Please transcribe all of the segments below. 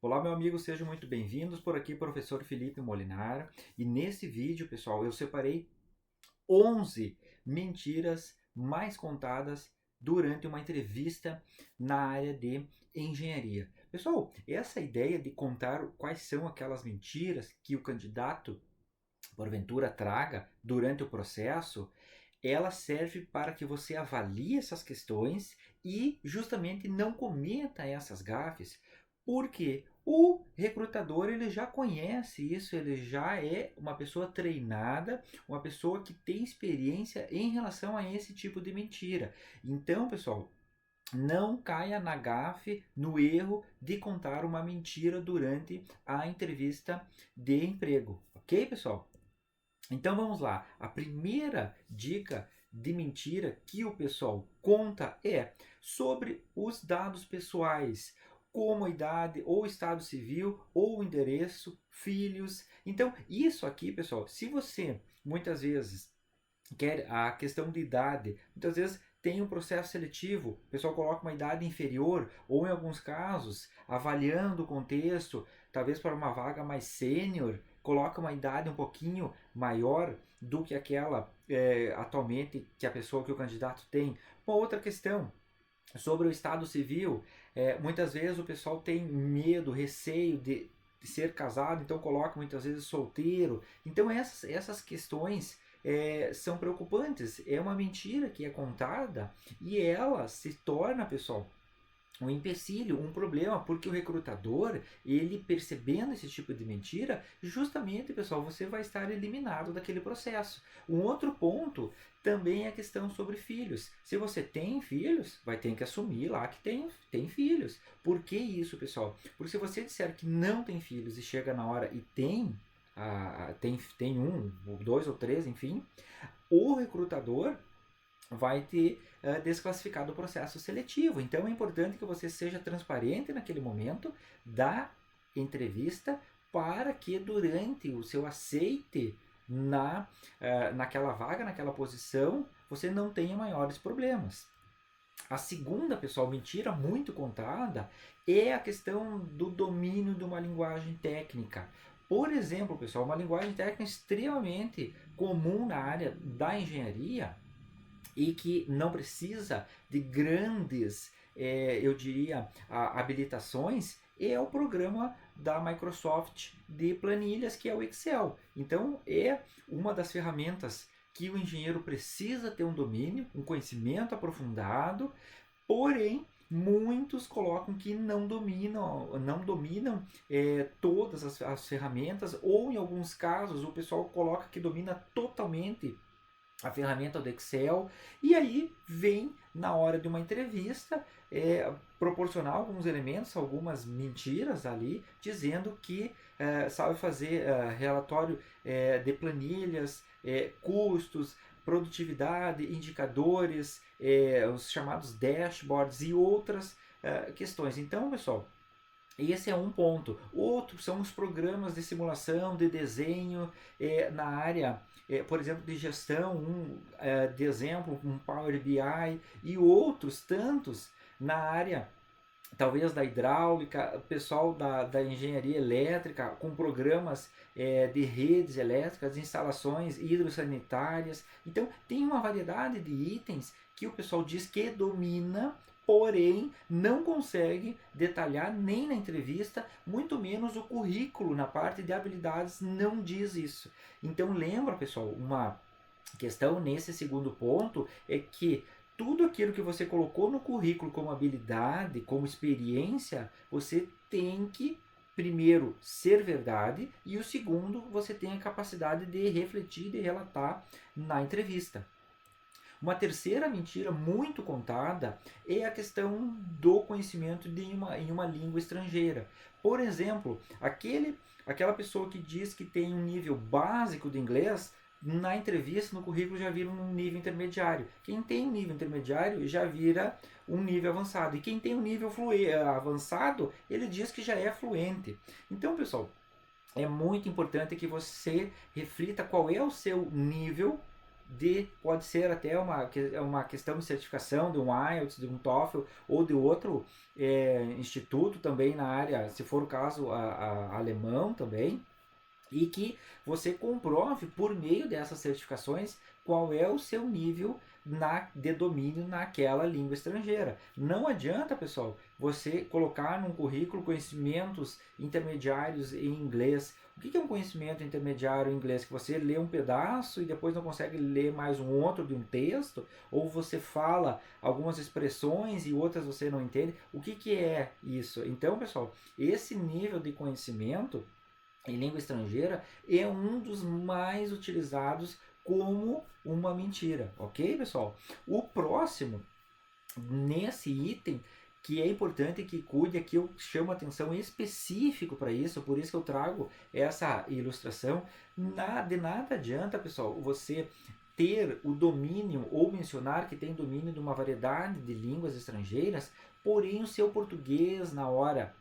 Olá, meu amigo, sejam muito bem-vindos. Por aqui, professor Felipe Molinar. E nesse vídeo, pessoal, eu separei 11 mentiras mais contadas durante uma entrevista na área de engenharia. Pessoal, essa ideia de contar quais são aquelas mentiras que o candidato, porventura, traga durante o processo, ela serve para que você avalie essas questões e justamente não cometa essas gafes, porque o recrutador ele já conhece isso, ele já é uma pessoa treinada, uma pessoa que tem experiência em relação a esse tipo de mentira. Então, pessoal, não caia na gafe, no erro de contar uma mentira durante a entrevista de emprego, ok, pessoal? Então vamos lá. A primeira dica de mentira que o pessoal conta é sobre os dados pessoais, como a idade, ou estado civil, ou endereço, filhos. Então, isso aqui, pessoal, se você muitas vezes quer a questão de idade, muitas vezes tem um processo seletivo, o pessoal coloca uma idade inferior, ou em alguns casos, avaliando o contexto, talvez para uma vaga mais sênior, coloca uma idade um pouquinho maior do que aquela atualmente que a pessoa, que o candidato tem. Uma outra questão sobre o estado civil, muitas vezes o pessoal tem medo, receio de ser casado, então coloca muitas vezes solteiro. Então essas questões são preocupantes. É uma mentira que é contada e ela se torna, pessoal, um empecilho, um problema, porque o recrutador, ele percebendo esse tipo de mentira, justamente, pessoal, você vai estar eliminado daquele processo. Um outro ponto também é a questão sobre filhos. Se você tem filhos, vai ter que assumir lá que tem filhos. Por que isso, pessoal? Porque se você disser que não tem filhos e chega na hora e tem um, ou dois ou três, enfim, o recrutador vai ter desclassificado o processo seletivo. Então é importante que você seja transparente naquele momento da entrevista para que durante o seu aceite naquela vaga, naquela posição, você não tenha maiores problemas. A segunda, pessoal, mentira muito contada é a questão do domínio de uma linguagem técnica. Por exemplo, pessoal, uma linguagem técnica extremamente comum na área da engenharia e que não precisa de grandes, eu diria, habilitações, é o programa da Microsoft de planilhas, que é o Excel. Então, é uma das ferramentas que o engenheiro precisa ter um domínio, um conhecimento aprofundado, porém, muitos colocam que não dominam todas as ferramentas, ou em alguns casos o pessoal coloca que domina totalmente a ferramenta do Excel, e aí vem na hora de uma entrevista proporcionar alguns elementos, algumas mentiras ali, dizendo que sabe fazer relatório de planilhas, custos, produtividade, indicadores, os chamados dashboards e outras questões. Então, pessoal, esse é um ponto. Outro são os programas de simulação, de desenho na área, por exemplo, de gestão, de exemplo, um Power BI e outros tantos na área, talvez da hidráulica, pessoal da engenharia elétrica, com programas de redes elétricas, instalações hidrossanitárias. Então, tem uma variedade de itens que o pessoal diz que domina, porém não consegue detalhar nem na entrevista, muito menos o currículo na parte de habilidades não diz isso. Então, lembra, pessoal, uma questão nesse segundo ponto é que tudo aquilo que você colocou no currículo como habilidade, como experiência, você tem que primeiro ser verdade e o segundo, você tem a capacidade de refletir, de relatar na entrevista. Uma terceira mentira muito contada é a questão do conhecimento em uma língua estrangeira. Por exemplo, aquela pessoa que diz que tem um nível básico de inglês, na entrevista, no currículo, já vira um nível intermediário. Quem tem um nível intermediário já vira um nível avançado. E quem tem um nível avançado, ele diz que já é fluente. Então, pessoal, é muito importante que você reflita qual é o seu nível pode ser até uma questão de certificação de um IELTS, de um TOEFL ou de outro instituto também na área, se for o caso, alemão também, e que você comprove por meio dessas certificações qual é o seu nível de domínio naquela língua estrangeira. Não adianta, pessoal, você colocar num currículo conhecimentos intermediários em inglês. O que é um conhecimento intermediário em inglês? Que você lê um pedaço e depois não consegue ler mais um outro de um texto? Ou você fala algumas expressões e outras você não entende? O que é isso? Então, pessoal, esse nível de conhecimento em língua estrangeira é um dos mais utilizados como uma mentira, ok, pessoal? O próximo, nesse item, que é importante que cuide, aqui eu chamo atenção específico para isso, por isso que eu trago essa ilustração. De nada adianta, pessoal, você ter o domínio ou mencionar que tem domínio de uma variedade de línguas estrangeiras, porém o seu português na hora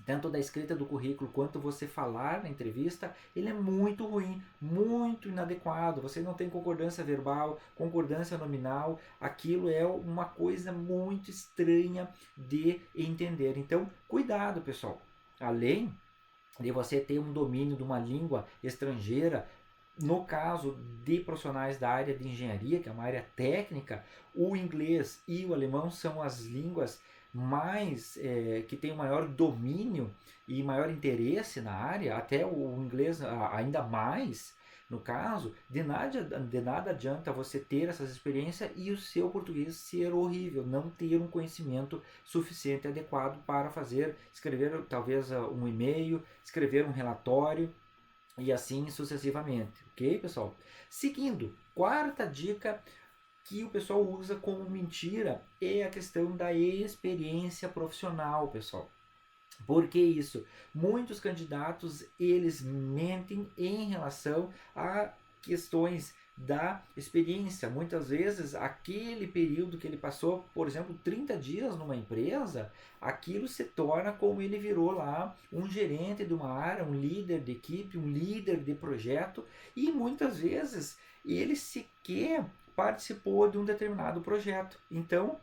tanto da escrita do currículo quanto você falar na entrevista, ele é muito ruim, muito inadequado. Você não tem concordância verbal, concordância nominal, aquilo é uma coisa muito estranha de entender. Então, cuidado, pessoal. Além de você ter um domínio de uma língua estrangeira, no caso de profissionais da área de engenharia, que é uma área técnica, o inglês e o alemão são as línguas mais que tem o maior domínio e maior interesse na área, até o inglês ainda mais. No caso, de nada adianta você ter essas experiências e o seu português ser horrível, não ter um conhecimento suficiente e adequado para escrever talvez um e-mail, escrever um relatório e assim sucessivamente, ok, pessoal? Seguindo, quarta dica que o pessoal usa como mentira é a questão da experiência profissional, pessoal. Por que isso? Muitos candidatos, eles mentem em relação a questões da experiência. Muitas vezes, aquele período que ele passou, por exemplo, 30 dias numa empresa, aquilo se torna como ele virou lá um gerente de uma área, um líder de equipe, um líder de projeto, e muitas vezes ele sequer participou de um determinado projeto. Então,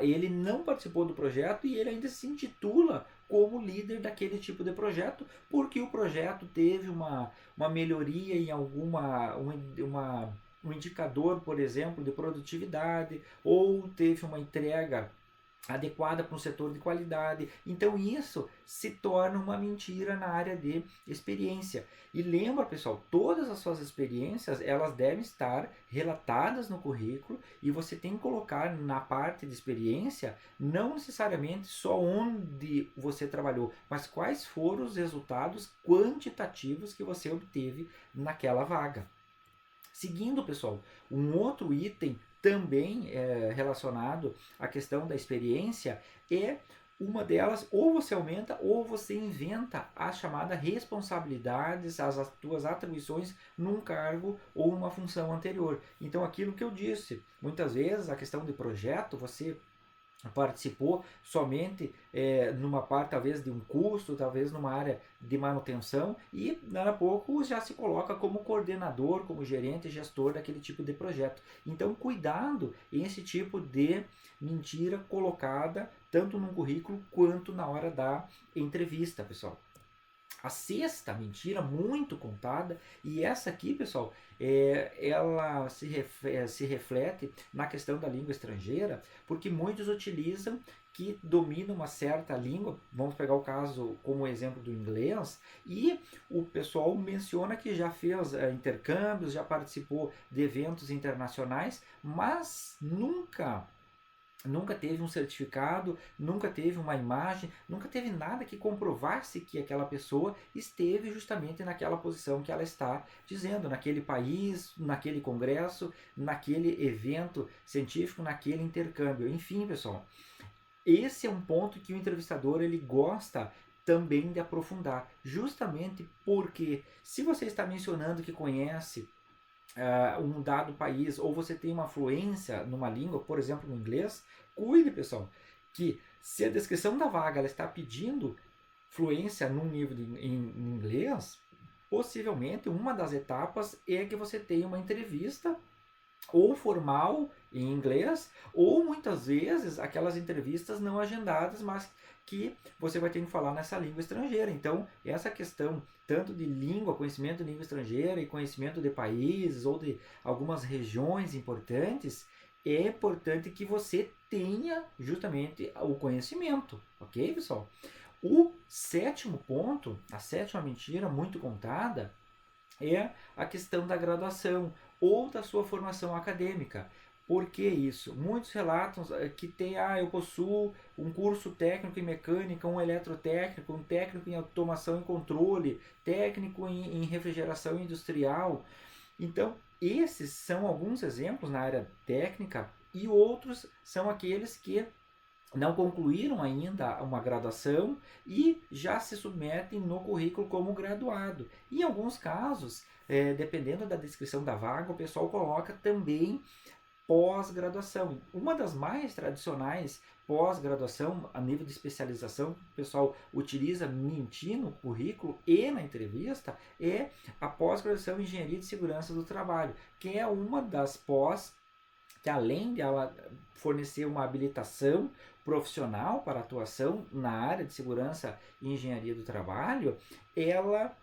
ele não participou do projeto e ele ainda se intitula como líder daquele tipo de projeto, porque o projeto teve uma melhoria em um indicador, por exemplo, de produtividade, ou teve uma entrega adequada para um setor de qualidade. Então isso se torna uma mentira na área de experiência. E lembra, pessoal, todas as suas experiências, elas devem estar relatadas no currículo e você tem que colocar na parte de experiência, não necessariamente só onde você trabalhou, mas quais foram os resultados quantitativos que você obteve naquela vaga. Seguindo, pessoal, um outro item também relacionado à questão da experiência é uma delas, ou você aumenta ou você inventa as chamadas responsabilidades, as tuas atribuições num cargo ou numa função anterior. Então, aquilo que eu disse, muitas vezes a questão de projeto, você participou somente numa parte talvez de um custo, talvez numa área de manutenção e daqui a pouco já se coloca como coordenador, como gerente, gestor daquele tipo de projeto. Então cuidado em esse tipo de mentira colocada tanto no currículo quanto na hora da entrevista, pessoal. A sexta mentira muito contada, e essa aqui, pessoal, ela se reflete na questão da língua estrangeira, porque muitos utilizam que dominam uma certa língua, vamos pegar o caso como exemplo do inglês, e o pessoal menciona que já fez intercâmbios, já participou de eventos internacionais, mas nunca teve um certificado, nunca teve uma imagem, nunca teve nada que comprovasse que aquela pessoa esteve justamente naquela posição que ela está dizendo, naquele país, naquele congresso, naquele evento científico, naquele intercâmbio. Enfim, pessoal, esse é um ponto que o entrevistador ele gosta também de aprofundar, justamente porque se você está mencionando que conhece um dado país, ou você tem uma fluência numa língua, por exemplo, no inglês, cuide, pessoal, que se a descrição da vaga ela está pedindo fluência num nível em inglês, possivelmente uma das etapas é que você tenha uma entrevista ou formal em inglês, ou muitas vezes aquelas entrevistas não agendadas, mas que você vai ter que falar nessa língua estrangeira. Então, essa questão tanto de língua, conhecimento de língua estrangeira e conhecimento de países ou de algumas regiões importantes, é importante que você tenha justamente o conhecimento, ok, pessoal? O sétimo ponto, a sétima mentira muito contada, é a questão da graduação ou da sua formação acadêmica. Por que isso? Muitos relatam que tem, eu possuo um curso técnico em mecânica, um eletrotécnico, um técnico em automação e controle, técnico em refrigeração industrial. Então, esses são alguns exemplos na área técnica e outros são aqueles que não concluíram ainda uma graduação e já se submetem no currículo como graduado. Em alguns casos, dependendo da descrição da vaga, o pessoal coloca também pós-graduação. Uma das mais tradicionais pós-graduação, a nível de especialização, que o pessoal utiliza mentir no currículo e na entrevista, é a pós-graduação em Engenharia de Segurança do Trabalho, que é uma das pós que, além de ela fornecer uma habilitação profissional para atuação na área de segurança e engenharia do trabalho, ela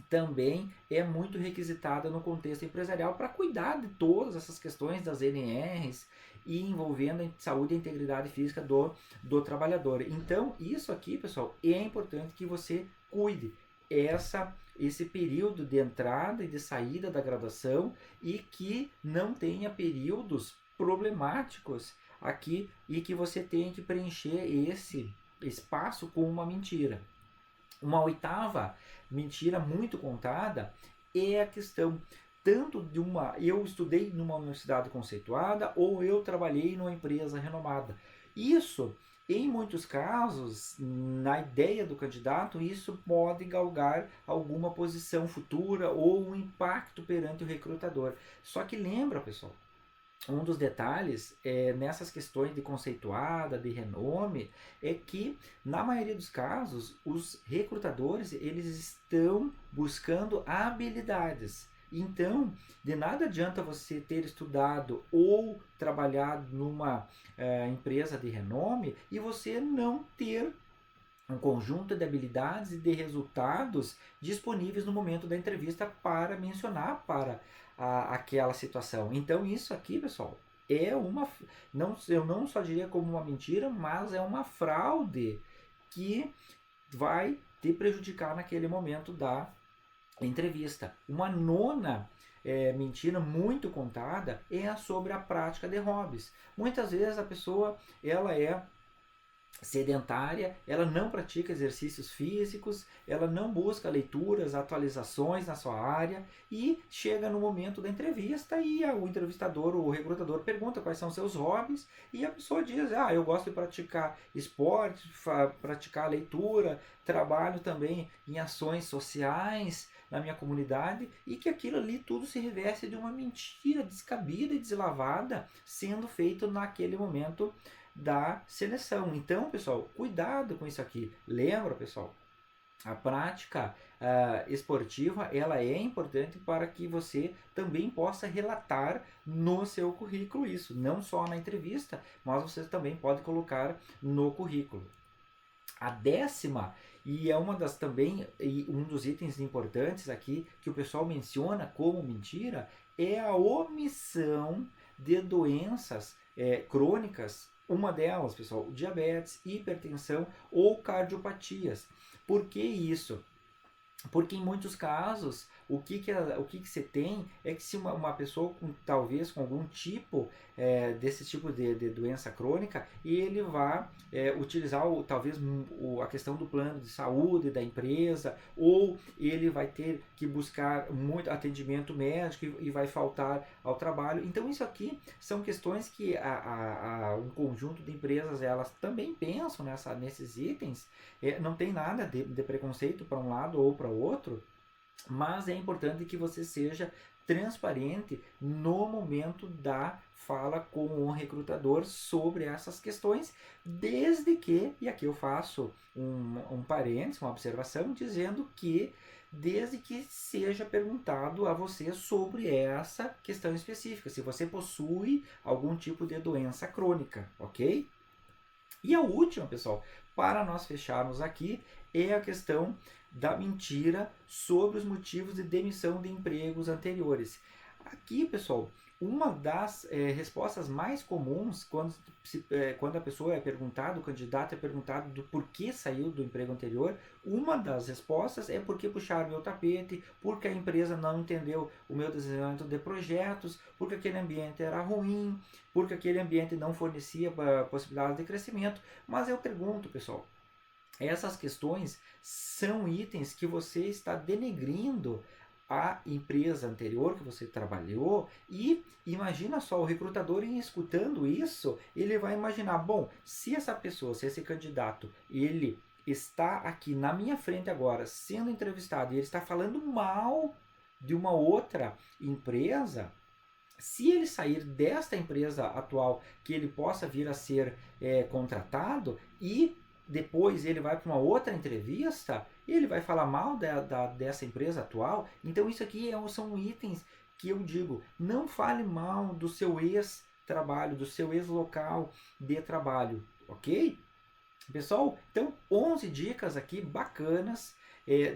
também é muito requisitada no contexto empresarial para cuidar de todas essas questões das NRs e envolvendo a saúde e a integridade física do trabalhador. Então, isso aqui, pessoal, é importante que você cuide esse período de entrada e de saída da graduação e que não tenha períodos problemáticos aqui e que você tenha que preencher esse espaço com uma mentira. Uma oitava mentira muito contada é a questão tanto de eu estudei numa universidade conceituada ou eu trabalhei numa empresa renomada. Isso, em muitos casos, na ideia do candidato, isso pode galgar alguma posição futura ou um impacto perante o recrutador. Só que lembra, pessoal, um dos detalhes nessas questões de conceituada, de renome, é que na maioria dos casos os recrutadores eles estão buscando habilidades. Então, de nada adianta você ter estudado ou trabalhado numa empresa de renome e você não ter um conjunto de habilidades e de resultados disponíveis no momento da entrevista para mencionar para aquela situação. Então isso aqui, pessoal, eu não só diria como uma mentira, mas é uma fraude que vai te prejudicar naquele momento da entrevista. Uma nona mentira muito contada é sobre a prática de hobbies. Muitas vezes a pessoa ela é sedentária, ela não pratica exercícios físicos, ela não busca leituras, atualizações na sua área e chega no momento da entrevista e o entrevistador, o recrutador pergunta quais são seus hobbies e a pessoa diz, eu gosto de praticar esporte, praticar leitura, trabalho também em ações sociais na minha comunidade e que aquilo ali tudo se reveste de uma mentira descabida e deslavada sendo feito naquele momento da seleção. Então, pessoal, cuidado com isso aqui. Lembra, pessoal, a prática esportiva ela é importante para que você também possa relatar no seu currículo isso, não só na entrevista, mas você também pode colocar no currículo. A décima, e é uma das também, um dos itens importantes aqui que o pessoal menciona como mentira, é a omissão de doenças crônicas. Uma delas, pessoal, diabetes, hipertensão ou cardiopatias. Por que isso? Porque em muitos casos, o que você tem é que se uma pessoa talvez com algum tipo desse tipo de doença crônica, ele vai utilizar talvez a questão do plano de saúde da empresa, ou ele vai ter que buscar muito atendimento médico e vai faltar ao trabalho. Então isso aqui são questões que um conjunto de empresas elas também pensam nesses itens. Não tem nada de preconceito para um lado ou para o outro, mas é importante que você seja transparente no momento da fala com o recrutador sobre essas questões, desde que, e aqui eu faço um parênteses, uma observação, dizendo que desde que seja perguntado a você sobre essa questão específica, se você possui algum tipo de doença crônica, ok? E a última, pessoal, para nós fecharmos aqui, é a questão da mentira sobre os motivos de demissão de empregos anteriores. Aqui, pessoal, uma das respostas mais comuns quando a pessoa é perguntada, o candidato é perguntado do porquê saiu do emprego anterior, uma das respostas é porque puxaram meu tapete, porque a empresa não entendeu o meu desenvolvimento de projetos, porque aquele ambiente era ruim, porque aquele ambiente não fornecia possibilidades de crescimento. Mas eu pergunto, pessoal, essas questões são itens que você está denegrindo a empresa anterior que você trabalhou, e imagina só, o recrutador escutando isso, ele vai imaginar, bom, se essa pessoa, se esse candidato, ele está aqui na minha frente agora, sendo entrevistado, e ele está falando mal de uma outra empresa, se ele sair desta empresa atual, que ele possa vir a ser contratado, e depois ele vai para uma outra entrevista, ele vai falar mal dessa empresa atual. Então isso aqui são itens que eu digo, não fale mal do seu ex-trabalho, do seu ex-local de trabalho, ok? Pessoal, então 11 dicas aqui bacanas.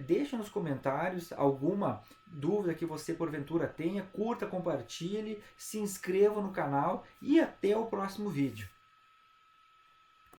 Deixe nos comentários alguma dúvida que você porventura tenha, curta, compartilhe, se inscreva no canal e até o próximo vídeo.